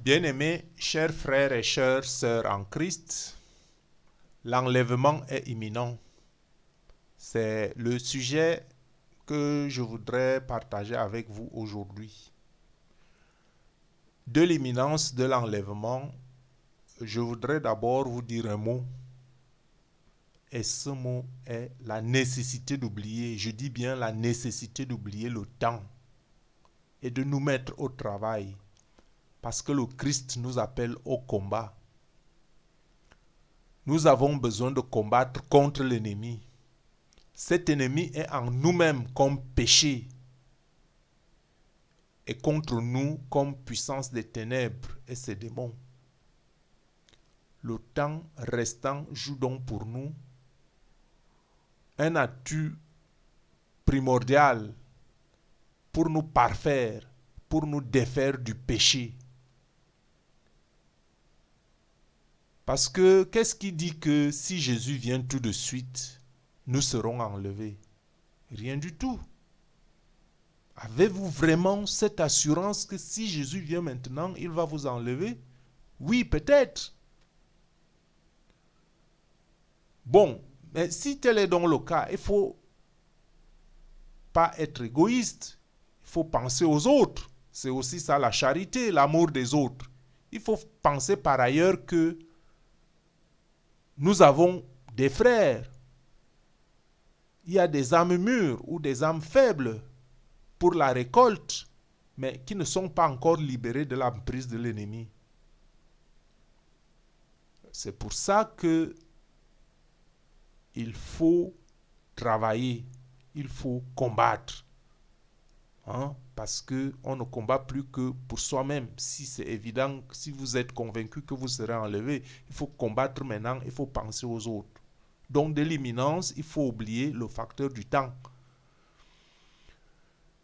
Bien-aimés, chers frères et chères sœurs en Christ, l'enlèvement est imminent. C'est le sujet que je voudrais partager avec vous aujourd'hui. De l'imminence de l'enlèvement, je voudrais d'abord vous dire un mot. Et ce mot est la nécessité d'oublier, je dis bien la nécessité d'oublier le temps et de nous mettre au travail. Parce que le Christ nous appelle au combat. Nous avons besoin de combattre contre l'ennemi. Cet ennemi est en nous-mêmes comme péché et contre nous comme puissance des ténèbres et ses démons. Le temps restant joue donc pour nous un atout primordial pour nous parfaire, pour nous défaire du péché. Parce que qu'est-ce qui dit que si Jésus vient tout de suite, nous serons enlevés? Rien du tout. Avez-vous vraiment cette assurance que si Jésus vient maintenant, il va vous enlever? Oui, peut-être. Bon, mais si tel est donc le cas, il ne faut pas être égoïste. Il faut penser aux autres. C'est aussi ça la charité, l'amour des autres. Il faut penser par ailleurs que nous avons des frères. Il y a des âmes mûres ou des âmes faibles pour la récolte, mais qui ne sont pas encore libérés de l'emprise de l'ennemi. C'est pour ça que il faut travailler, il faut combattre. Parce qu'on ne combat plus que pour soi-même. Si c'est évident, si vous êtes convaincu que vous serez enlevé, il faut combattre maintenant, il faut penser aux autres. Donc de l'imminence, il faut oublier le facteur du temps.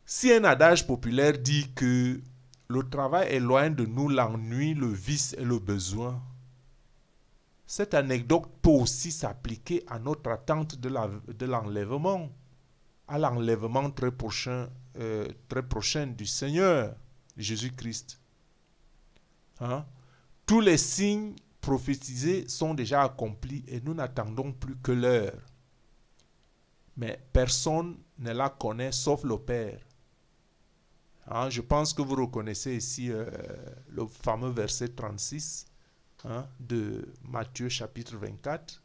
Si un adage populaire dit que le travail éloigne de nous l'ennui, le vice et le besoin, cette anecdote peut aussi s'appliquer à notre attente de l'enlèvement, à l'enlèvement très prochain du Seigneur Jésus-Christ. Tous les signes prophétisés sont déjà accomplis et nous n'attendons plus que l'heure. Mais personne ne la connaît sauf le Père. Je pense que vous reconnaissez ici le fameux verset 36 de Matthieu chapitre 24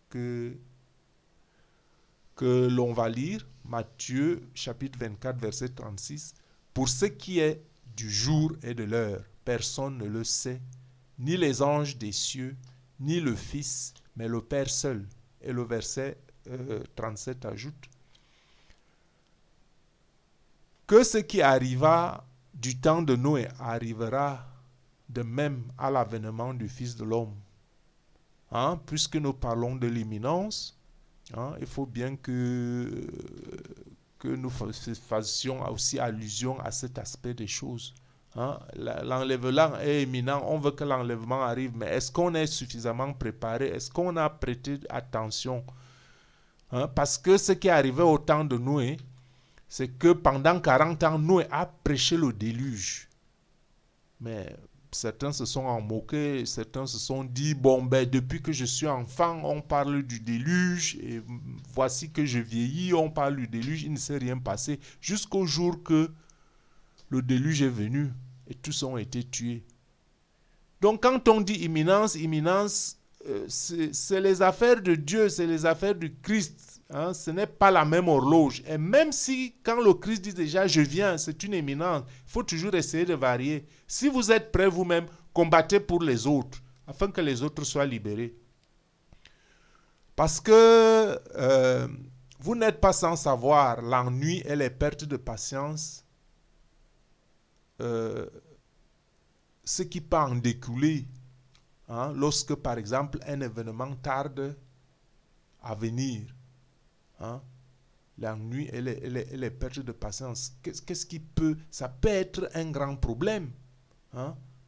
que l'on va lire. Matthieu chapitre 24 verset 36. Pour ce qui est du jour et de l'heure, personne ne le sait, ni les anges des cieux, ni le Fils, mais le Père seul. Et le verset 37 ajoute que ce qui arriva du temps de Noé arrivera de même à l'avènement du Fils de l'homme. Puisque nous parlons de l'imminence, il faut bien que nous fassions aussi allusion à cet aspect des choses. L'enlèvement est imminent, on veut que l'enlèvement arrive, mais est-ce qu'on est suffisamment préparé? Est-ce qu'on a prêté attention? Parce que ce qui est arrivé au temps de Noé, c'est que pendant 40 ans, Noé a prêché le déluge. Mais certains se sont en moqués, certains se sont dit, depuis que je suis enfant, on parle du déluge, et voici que je vieillis, on parle du déluge, il ne s'est rien passé, jusqu'au jour que le déluge est venu, et tous ont été tués. Donc quand on dit imminence, c'est les affaires de Dieu, c'est les affaires du Christ. Ce n'est pas la même horloge. Et même si, quand le Christ dit déjà, je viens, c'est une éminence, il faut toujours essayer de varier. Si vous êtes prêts vous-même, combattez pour les autres, afin que les autres soient libérés. Parce que vous n'êtes pas sans savoir l'ennui et les pertes de patience, ce qui peut en découler lorsque, par exemple, un événement tarde à venir. L'ennui et les pertes de patience. Qu'est-ce qui peut... Ça peut être un grand problème.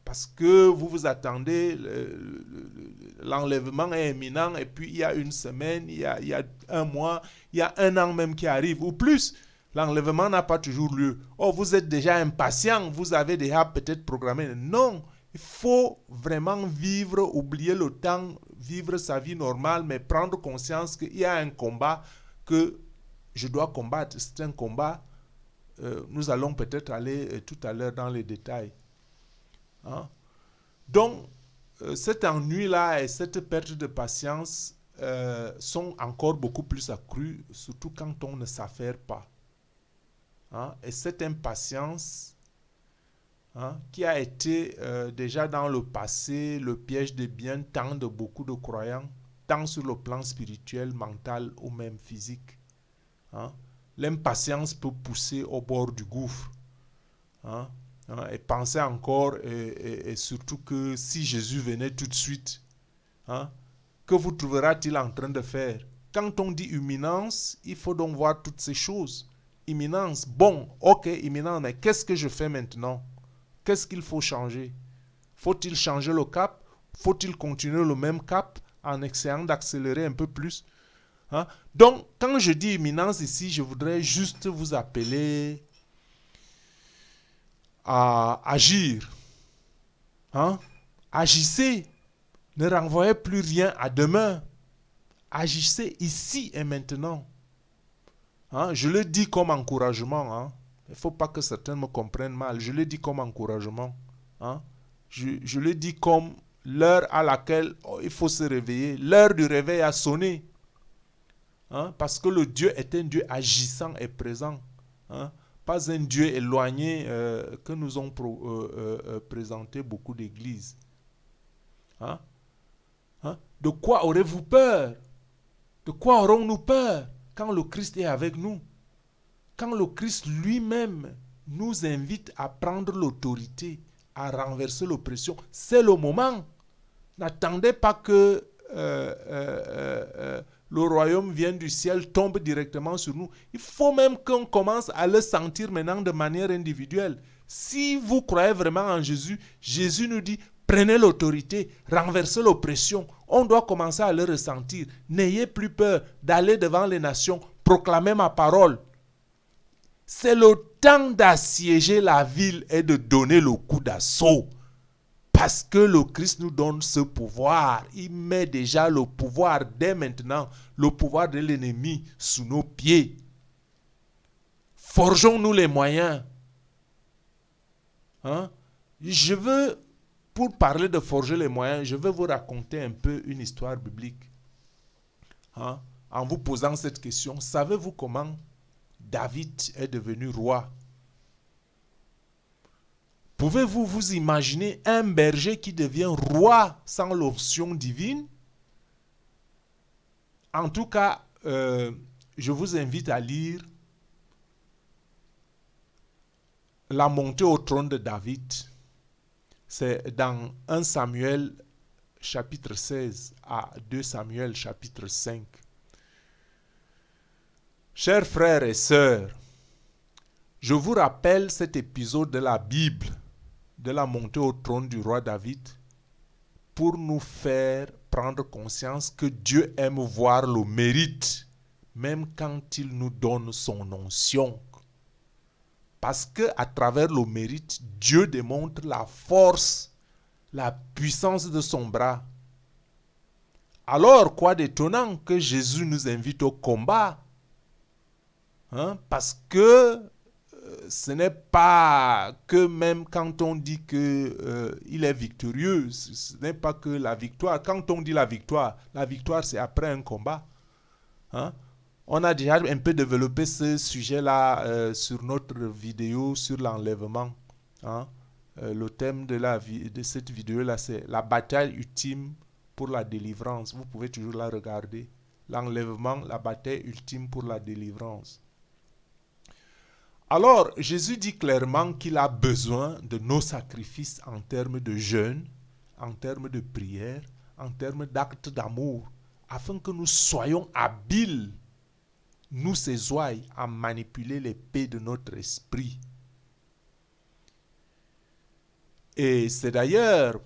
Parce que vous vous attendez, l'enlèvement est imminent, et puis il y a une semaine, il y a un mois, il y a un an même qui arrive, ou plus. L'enlèvement n'a pas toujours lieu. Oh, vous êtes déjà impatient, vous avez déjà peut-être programmé. Non, Il faut vraiment vivre, oublier le temps, vivre sa vie normale, mais prendre conscience qu'il y a un combat que je dois combattre. C'est un combat. Nous allons peut-être aller tout à l'heure dans les détails. Hein? Donc, cet ennui-là et cette perte de patience sont encore beaucoup plus accrues, surtout quand on ne s'affaire pas. Hein? Et cette impatience, hein, qui a été déjà dans le passé le piège de bien tant de beaucoup de croyants, tant sur le plan spirituel, mental ou même physique. Hein? L'impatience peut pousser au bord du gouffre. Hein? Et pensez encore, et surtout que si Jésus venait tout de suite, hein, que vous trouvera-t-il en train de faire? Quand on dit imminence, il faut donc voir toutes ces choses. Imminence, bon, ok, imminence, mais qu'est-ce que je fais maintenant? Qu'est-ce qu'il faut changer? Faut-il changer le cap? Faut-il continuer le même cap en essayant d'accélérer un peu plus? Hein? Donc, quand je dis imminence ici, je voudrais juste vous appeler à agir. Hein? Agissez. Ne renvoyez plus rien à demain. Agissez ici et maintenant. Hein? Je le dis comme encouragement. Hein? Il ne faut pas que certains me comprennent mal. Je le dis comme encouragement. Hein? Je le dis comme l'heure à laquelle il faut se réveiller. L'heure du réveil a sonné. Hein? Parce que le Dieu est un Dieu agissant et présent. Hein? Pas un Dieu éloigné que nous ont présenté beaucoup d'églises. Hein? Hein? De quoi aurez-vous peur? De quoi aurons-nous peur quand le Christ est avec nous? Quand le Christ lui-même nous invite à prendre l'autorité, à renverser l'oppression, c'est le moment. N'attendez pas que le royaume vienne du ciel, tombe directement sur nous. Il faut même qu'on commence à le sentir maintenant de manière individuelle. Si vous croyez vraiment en Jésus, Jésus nous dit, prenez l'autorité, renversez l'oppression. On doit commencer à le ressentir. N'ayez plus peur d'aller devant les nations, proclamer ma parole. C'est le temps d'assiéger la ville et de donner le coup d'assaut. Parce que le Christ nous donne ce pouvoir. Il met déjà le pouvoir dès maintenant, le pouvoir de l'ennemi sous nos pieds. Forgeons-nous les moyens. Hein? Pour parler de forger les moyens, je vais vous raconter un peu une histoire biblique. Hein? En vous posant cette question, savez-vous comment David est devenu roi? Pouvez-vous vous imaginer un berger qui devient roi sans l'option divine? En tout cas, je vous invite à lire la montée au trône de David. C'est dans 1 Samuel chapitre 16 à 2 Samuel chapitre 5. Chers frères et sœurs, je vous rappelle cet épisode de la Bible, de la montée au trône du roi David, pour nous faire prendre conscience que Dieu aime voir le mérite, même quand il nous donne son onction. Parce que à travers le mérite, Dieu démontre la force, la puissance de son bras. Alors, quoi d'étonnant que Jésus nous invite au combat? Hein? Parce que ce n'est pas que même quand on dit qu'il est victorieux, ce n'est pas que la victoire. Quand on dit la victoire c'est après un combat. Hein? On a déjà un peu développé ce sujet-là sur notre vidéo sur l'enlèvement. Hein? Le thème de cette vidéo-là, c'est la bataille ultime pour la délivrance. Vous pouvez toujours la regarder. L'enlèvement, la bataille ultime pour la délivrance. Alors, Jésus dit clairement qu'il a besoin de nos sacrifices en termes de jeûne, en termes de prière, en termes d'actes d'amour, afin que nous soyons habiles, nous ses ouailles, à manipuler l'épée de notre esprit. Et c'est d'ailleurs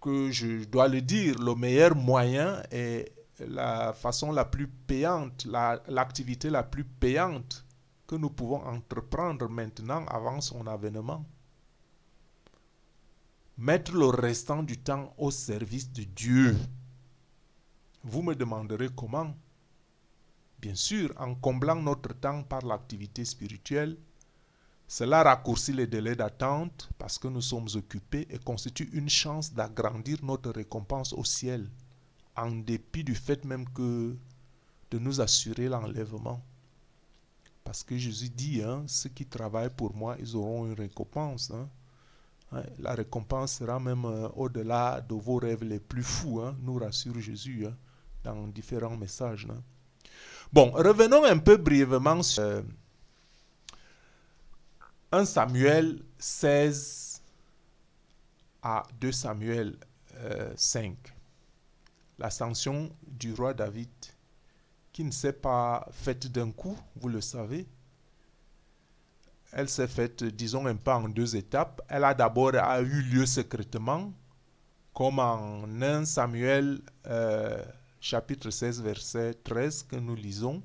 que je dois le dire, le meilleur moyen est la façon la plus payante, l'activité la plus payante que nous pouvons entreprendre maintenant avant son avènement. mettre le restant du temps au service de Dieu. Vous me demanderez comment? Bien sûr, en comblant notre temps par l'activité spirituelle. Cela raccourcit les délais d'attente parce que nous sommes occupés et constitue une chance d'agrandir notre récompense au ciel, en dépit du fait même que de nous assurer l'enlèvement. Parce que Jésus dit, ceux qui travaillent pour moi, ils auront une récompense. La récompense sera même au-delà de vos rêves les plus fous, nous rassure Jésus dans différents messages. Bon, revenons un peu brièvement sur 1 Samuel 16 à 2 Samuel 5. L'ascension du roi David, qui ne s'est pas faite d'un coup, vous le savez. Elle s'est faite, disons, un peu en 2 étapes. Elle a d'abord eu lieu secrètement, comme en 1 Samuel chapitre 16, verset 13 que nous lisons.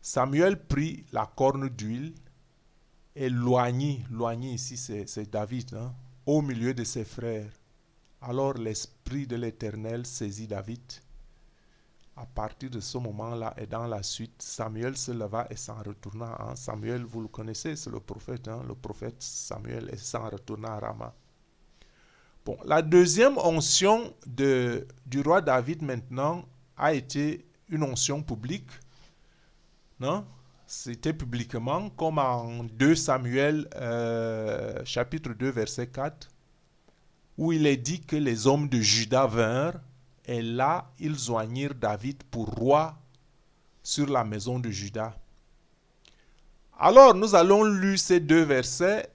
Samuel prit la corne d'huile et loignit ici c'est David, au milieu de ses frères. Alors l'Esprit de l'Éternel saisit David. À partir de ce moment-là et dans la suite, Samuel se leva et s'en retourna. Samuel, vous le connaissez, c'est le prophète Samuel, et s'en retourna à Rama. Bon, la deuxième onction du roi David maintenant a été une onction publique. Non? C'était publiquement, comme en 2 Samuel chapitre 2 verset 4, où il est dit que les hommes de Juda vinrent, et là, ils joignirent David pour roi sur la maison de Juda. Alors, nous allons lire ces 2 versets.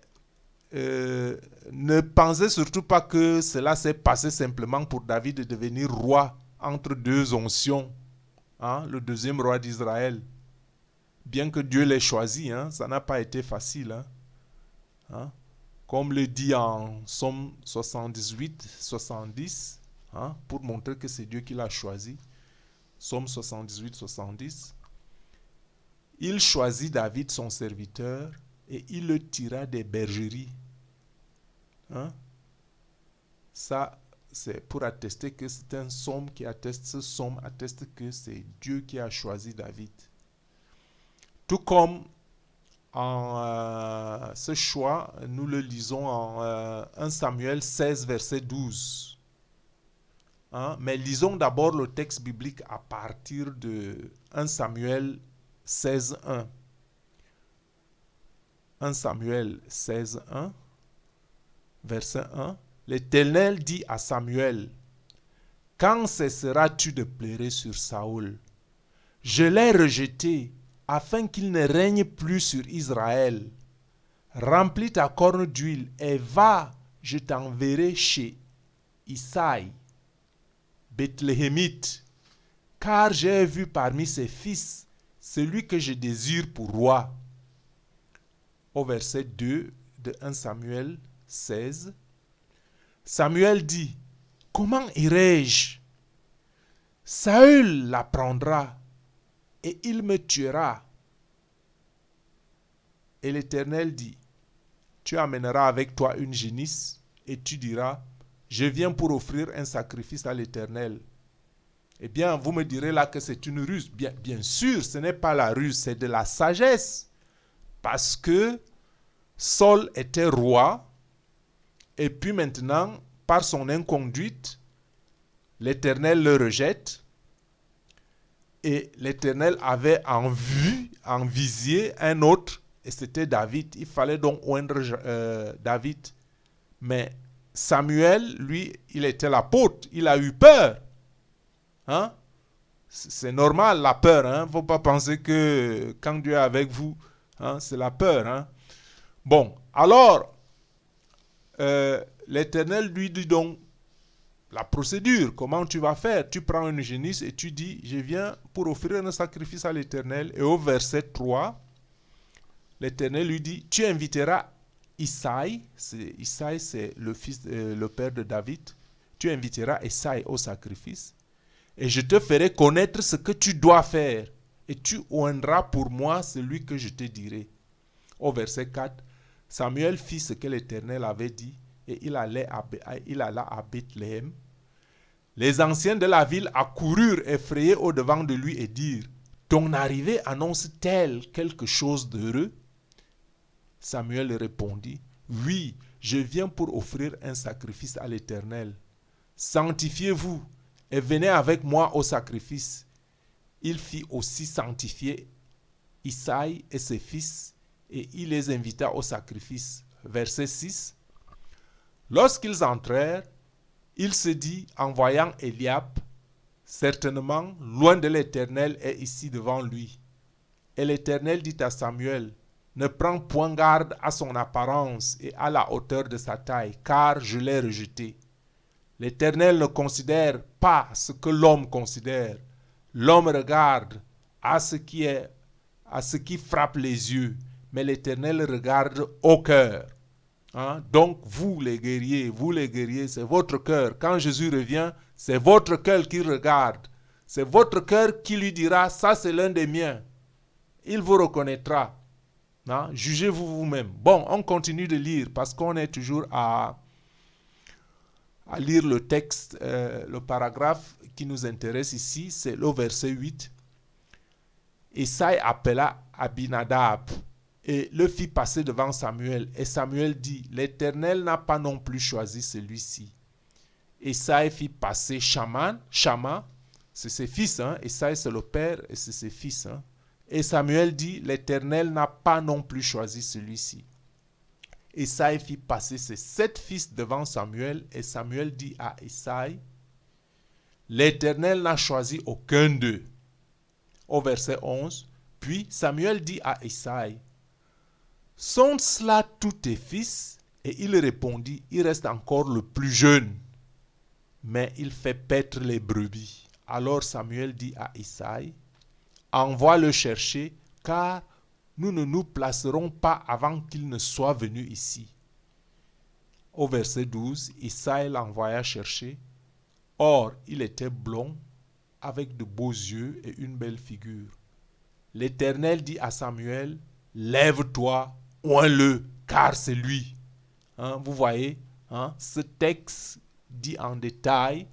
Ne pensez surtout pas que cela s'est passé simplement pour David de devenir roi entre 2 onctions, le deuxième roi d'Israël. Bien que Dieu l'ait choisi, ça n'a pas été facile. Comme le dit en Psaume 78, 70, pour montrer que c'est Dieu qui l'a choisi. Psaume 78, 70. Il choisit David, son serviteur, et il le tira des bergeries. Ça, c'est pour attester que c'est un psaume qui atteste, ce psaume atteste que c'est Dieu qui a choisi David. Tout comme en ce choix, nous le lisons en 1 Samuel 16, verset 12. Mais lisons d'abord le texte biblique à partir de 1 Samuel 16, 1. 1 Samuel 16, 1, verset 1. L'Éternel dit à Samuel, « Quand cesseras-tu de pleurer sur Saül? Je l'ai rejeté, afin qu'il ne règne plus sur Israël. Remplis ta corne d'huile et va, je t'enverrai chez Isaïe, Bethléemite, car j'ai vu parmi ses fils celui que je désire pour roi. » Au verset 2 de 1 Samuel 16, Samuel dit, « Comment irai-je? Saül l'apprendra et il me tuera. » Et l'Éternel dit, « Tu amèneras avec toi une génisse et tu diras, je viens pour offrir un sacrifice à l'Éternel. » Eh bien, vous me direz là que c'est une ruse. Bien sûr, ce n'est pas la ruse, c'est de la sagesse. Parce que Saül était roi, et puis maintenant, par son inconduite, l'Éternel le rejette, et l'Éternel avait en vue, en visier, un autre, et c'était David. Il fallait donc oindre David. Mais Samuel, lui, il était l'apôtre, il a eu peur. C'est normal, la peur. Il ne faut pas penser que quand Dieu est avec vous, c'est la peur. Bon, alors, l'Éternel lui dit donc la procédure, comment tu vas faire? Tu prends une génisse et tu dis, je viens pour offrir un sacrifice à l'Éternel. Et au verset 3, l'Éternel lui dit, tu inviteras Isaïe, Isaïe c'est le père de David, tu inviteras Isaïe au sacrifice, et je te ferai connaître ce que tu dois faire, et tu oindras pour moi celui que je te dirai. Au verset 4, Samuel fit ce que l'Éternel avait dit, et il alla à Bethléem. Les anciens de la ville accoururent effrayés au-devant de lui et dirent: ton arrivée annonce-t-elle quelque chose d'heureux? Samuel répondit: oui, je viens pour offrir un sacrifice à l'Éternel. Sanctifiez-vous et venez avec moi au sacrifice. Il fit aussi sanctifier Isaïe et ses fils, et il les invita au sacrifice. Verset 6. Lorsqu'ils entrèrent, il se dit en voyant Eliab: certainement, loin de l'Éternel est ici devant lui. Et l'Éternel dit à Samuel: ne prends point garde à son apparence et à la hauteur de sa taille, car je l'ai rejeté. L'Éternel ne considère pas ce que l'homme considère. L'homme regarde à ce qui frappe les yeux, mais l'Éternel regarde au cœur. Donc vous les guerriers, c'est votre cœur. Quand Jésus revient, c'est votre cœur qui regarde. C'est votre cœur qui lui dira: ça c'est l'un des miens. Il vous reconnaîtra. Jugez-vous vous-même. Bon, on continue de lire parce qu'on est toujours à lire le texte, le paragraphe qui nous intéresse ici, c'est le verset 8. Isaïe appela Abinadab et le fit passer devant Samuel. Et Samuel dit: l'Éternel n'a pas non plus choisi celui-ci. Isaïe fit passer Shama, c'est ses fils. Isaïe c'est le père et c'est ses fils. Et Samuel dit: l'Éternel n'a pas non plus choisi celui-ci. Isaïe fit passer ses 7 fils devant Samuel, et Samuel dit à Isaïe: l'Éternel n'a choisi aucun d'eux. Au verset 11, puis Samuel dit à Isaïe: sont cela tous tes fils? Et il répondit: il reste encore le plus jeune, mais il fait paître les brebis. Alors Samuel dit à Isaïe: envoie le chercher, car nous ne nous placerons pas avant qu'il ne soit venu ici. Au verset 12, Isaïe l'envoya chercher. Or, il était blond, avec de beaux yeux et une belle figure. L'Éternel dit à Samuel: lève-toi, oins-le, car c'est lui. Vous voyez, ce texte dit en détail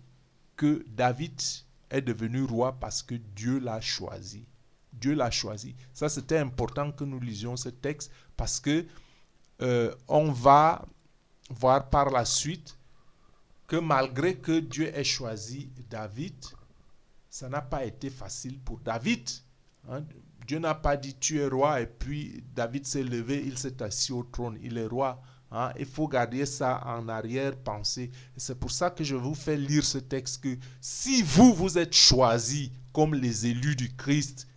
que David est devenu roi parce que Dieu l'a choisi. Dieu l'a choisi. Ça, c'était important que nous lisions ce texte parce que on va voir par la suite que malgré que Dieu ait choisi David, ça n'a pas été facile pour David. Dieu n'a pas dit: tu es roi, et puis David s'est levé, il s'est assis au trône, il est roi. Il faut garder ça en arrière-pensée. C'est pour ça que je vous fais lire ce texte, que si vous êtes choisis comme les élus du Christ,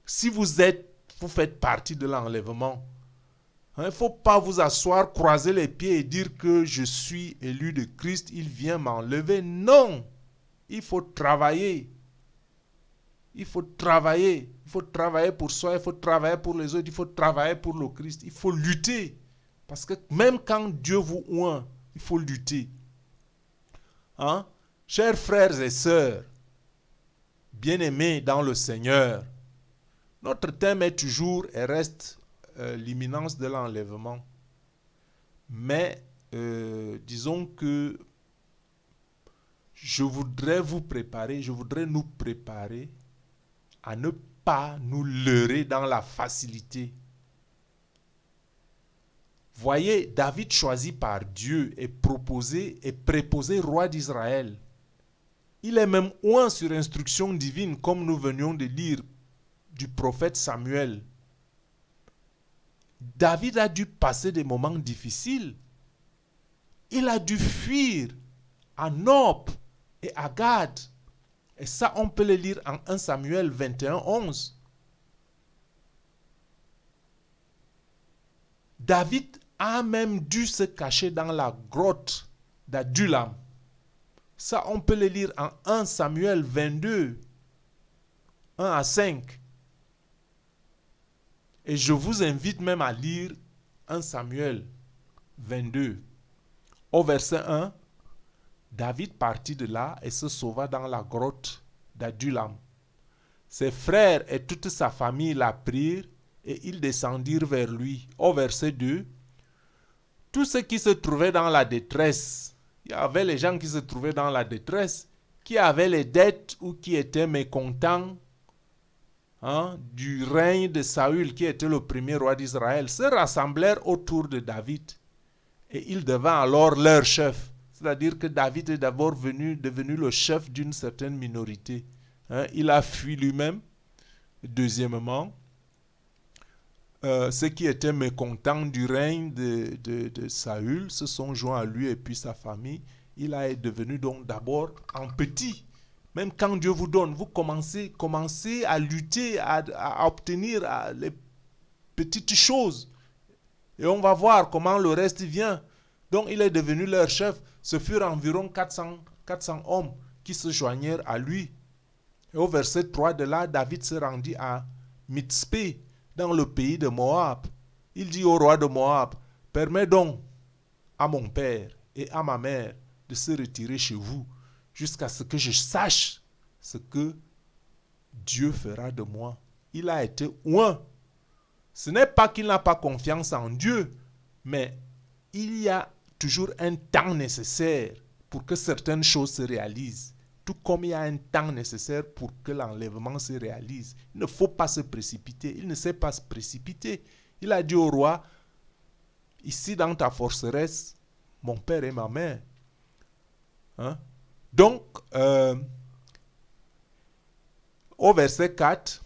si vous faites partie de l'enlèvement, il ne faut pas vous asseoir, croiser les pieds et dire que je suis élu de Christ, il vient m'enlever. Non, il faut travailler. Il faut travailler. Il faut travailler pour soi, il faut travailler pour les autres, il faut travailler pour le Christ. Il faut lutter. Parce que même quand Dieu vous oint, il faut lutter. Chers frères et sœurs, bien-aimés dans le Seigneur, notre thème est toujours et reste l'imminence de l'enlèvement. Mais disons que je voudrais nous préparer à ne pas nous leurrer dans la facilité. Voyez, David choisi par Dieu est préposé roi d'Israël. Il est même oint sur instruction divine, comme nous venions de lire du prophète Samuel. David a dû passer des moments difficiles. Il a dû fuir à Nob et à Gad. Et ça, on peut le lire en 1 Samuel 21, 11. David a même dû se cacher dans la grotte d'Adulam. Ça, on peut le lire en 1 Samuel 22, 1 à 5. Et je vous invite même à lire 1 Samuel 22. Au verset 1, David partit de là et se sauva dans la grotte d'Adulam. Ses frères et toute sa famille l'apprirent et ils descendirent vers lui. Au verset 2, tous ceux qui se trouvaient dans la détresse, il y avait les gens qui se trouvaient dans la détresse, qui avaient les dettes ou qui étaient mécontents du règne de Saül, qui était le premier roi d'Israël, se rassemblèrent autour de David. Et il devint alors leur chef. C'est-à-dire que David est d'abord devenu le chef d'une certaine minorité. Il a fui lui-même. Deuxièmement, ceux qui étaient mécontents du règne de Saül se sont joints à lui et puis sa famille. Il est devenu donc d'abord en petit. Même quand Dieu vous donne, vous commencez à lutter, à obtenir les petites choses. Et on va voir comment le reste vient. Donc il est devenu leur chef. Ce furent environ 400 hommes qui se joignirent à lui. Et au verset 3 de là, David se rendit à Mitzpé, dans le pays de Moab. Il dit au roi de Moab, permets donc à mon père et à ma mère de se retirer chez vous jusqu'à ce que je sache ce que Dieu fera de moi. Il a été oint. Ce n'est pas qu'il n'a pas confiance en Dieu, mais il y a toujours un temps nécessaire pour que certaines choses se réalisent. Tout comme il y a un temps nécessaire pour que l'enlèvement se réalise. Il ne faut pas se précipiter. Il ne sait pas se précipiter. Il a dit au roi, ici dans ta forteresse, mon père et ma mère. Donc, au verset 4,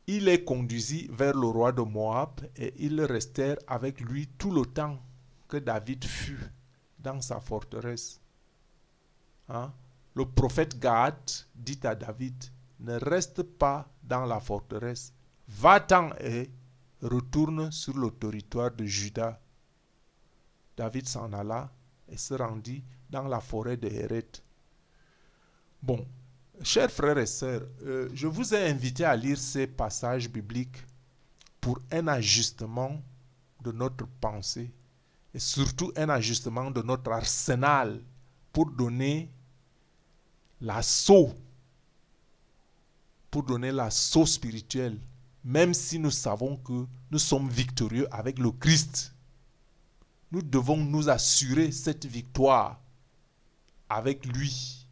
il est conduit vers le roi de Moab et ils restèrent avec lui tout le temps que David fut dans sa forteresse. Le prophète Gad dit à David, ne reste pas dans la forteresse, va-t'en et retourne sur le territoire de Juda. David s'en alla et se rendit dans la forêt de Héret. Bon, chers frères et sœurs, je vous ai invité à lire ces passages bibliques pour un ajustement de notre pensée et surtout un ajustement de notre arsenal pour donner l'assaut spirituel, même si nous savons que nous sommes victorieux avec le Christ. Nous devons nous assurer cette victoire avec lui.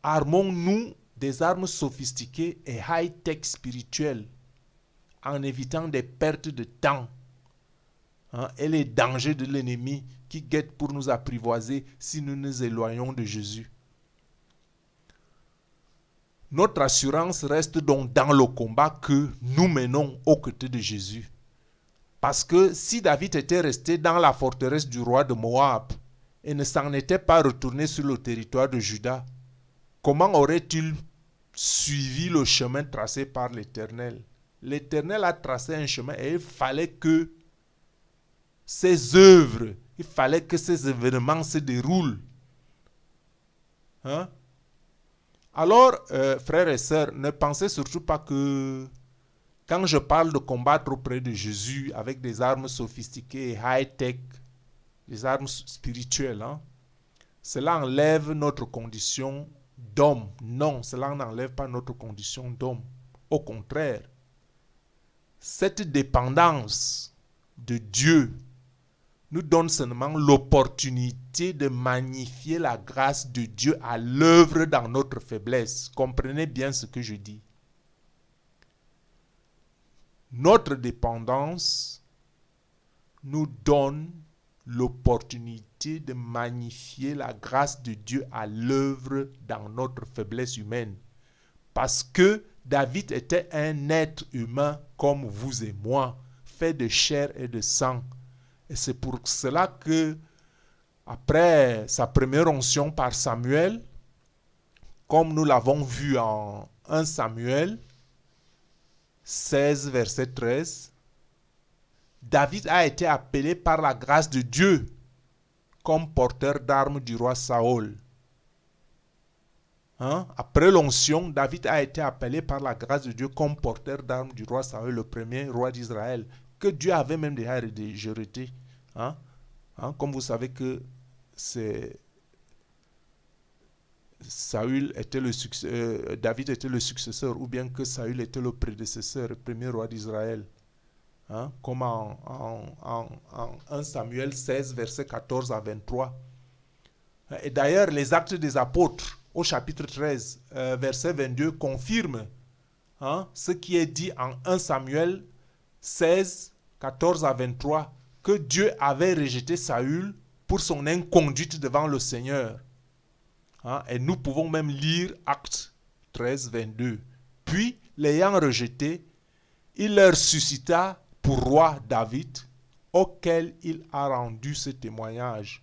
Armons-nous des armes sophistiquées et high-tech spirituelles en évitant des pertes de temps et les dangers de l'ennemi qui guettent pour nous apprivoiser si nous nous éloignons de Jésus. Notre assurance reste donc dans le combat que nous menons aux côtés de Jésus. Parce que si David était resté dans la forteresse du roi de Moab et ne s'en était pas retourné sur le territoire de Juda, comment aurait-il suivi le chemin tracé par l'Éternel? L'Éternel a tracé un chemin et il fallait que ces œuvres, il fallait que ces événements se déroulent. Alors, frères et sœurs, ne pensez surtout pas que quand je parle de combattre auprès de Jésus avec des armes sophistiquées et high-tech, des armes spirituelles, cela enlève notre condition d'homme. Non, cela n'enlève pas notre condition d'homme. Au contraire, cette dépendance de Dieu nous donne seulement l'opportunité de magnifier la grâce de Dieu à l'œuvre dans notre faiblesse. Comprenez bien ce que je dis. Notre dépendance nous donne l'opportunité de magnifier la grâce de Dieu à l'œuvre dans notre faiblesse humaine. Parce que David était un être humain comme vous et moi, fait de chair et de sang. Et c'est pour cela que, après sa première onction par Samuel, comme nous l'avons vu en 1 Samuel 16, verset 13, David a été appelé par la grâce de Dieu comme porteur d'armes du roi Saül. Après l'onction, David a été appelé par la grâce de Dieu comme porteur d'armes du roi Saül, le premier roi d'Israël, que Dieu avait même déjà rejeté. Comme vous savez que Saül était David était le successeur, ou bien que Saül était le prédécesseur, le premier roi d'Israël. hein, comme en 1 Samuel 16, verset 14 à 23. Et d'ailleurs, les Actes des Apôtres, au chapitre 13, verset 22, confirment, hein, ce qui est dit en 1 Samuel 16, 14 à 23, que Dieu avait rejeté Saül pour son inconduite devant le Seigneur. Hein, et nous pouvons même lire Actes 13, 22. Puis, l'ayant rejeté, il leur suscita pour roi David, auquel il a rendu ce témoignage.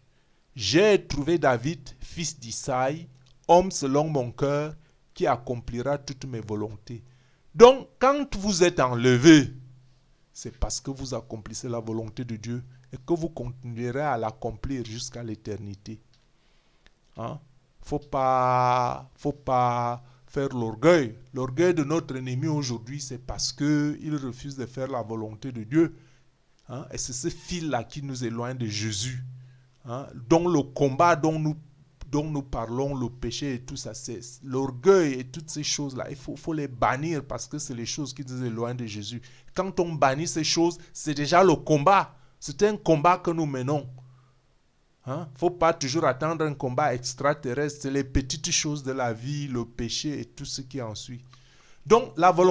J'ai trouvé David, fils d'Isaïe, homme selon mon cœur, qui accomplira toutes mes volontés. Donc, quand vous êtes enlevé, c'est parce que vous accomplissez la volonté de Dieu et que vous continuerez à l'accomplir jusqu'à l'éternité. Hein? Faut pas faire l'orgueil. L'orgueil de notre ennemi aujourd'hui, c'est parce qu'il refuse de faire la volonté de Dieu. Hein? Et c'est ce fil-là qui nous éloigne de Jésus. Hein? Donc le combat dont nous parlons, le péché et tout ça, c'est l'orgueil et toutes ces choses-là. Il faut les bannir parce que c'est les choses qui nous éloignent de Jésus. Quand on bannit ces choses, c'est déjà le combat. C'est un combat que nous menons. Hein? Faut pas toujours attendre un combat extraterrestre. C'est les petites choses de la vie, le péché et tout ce qui en suit. Donc, la volonté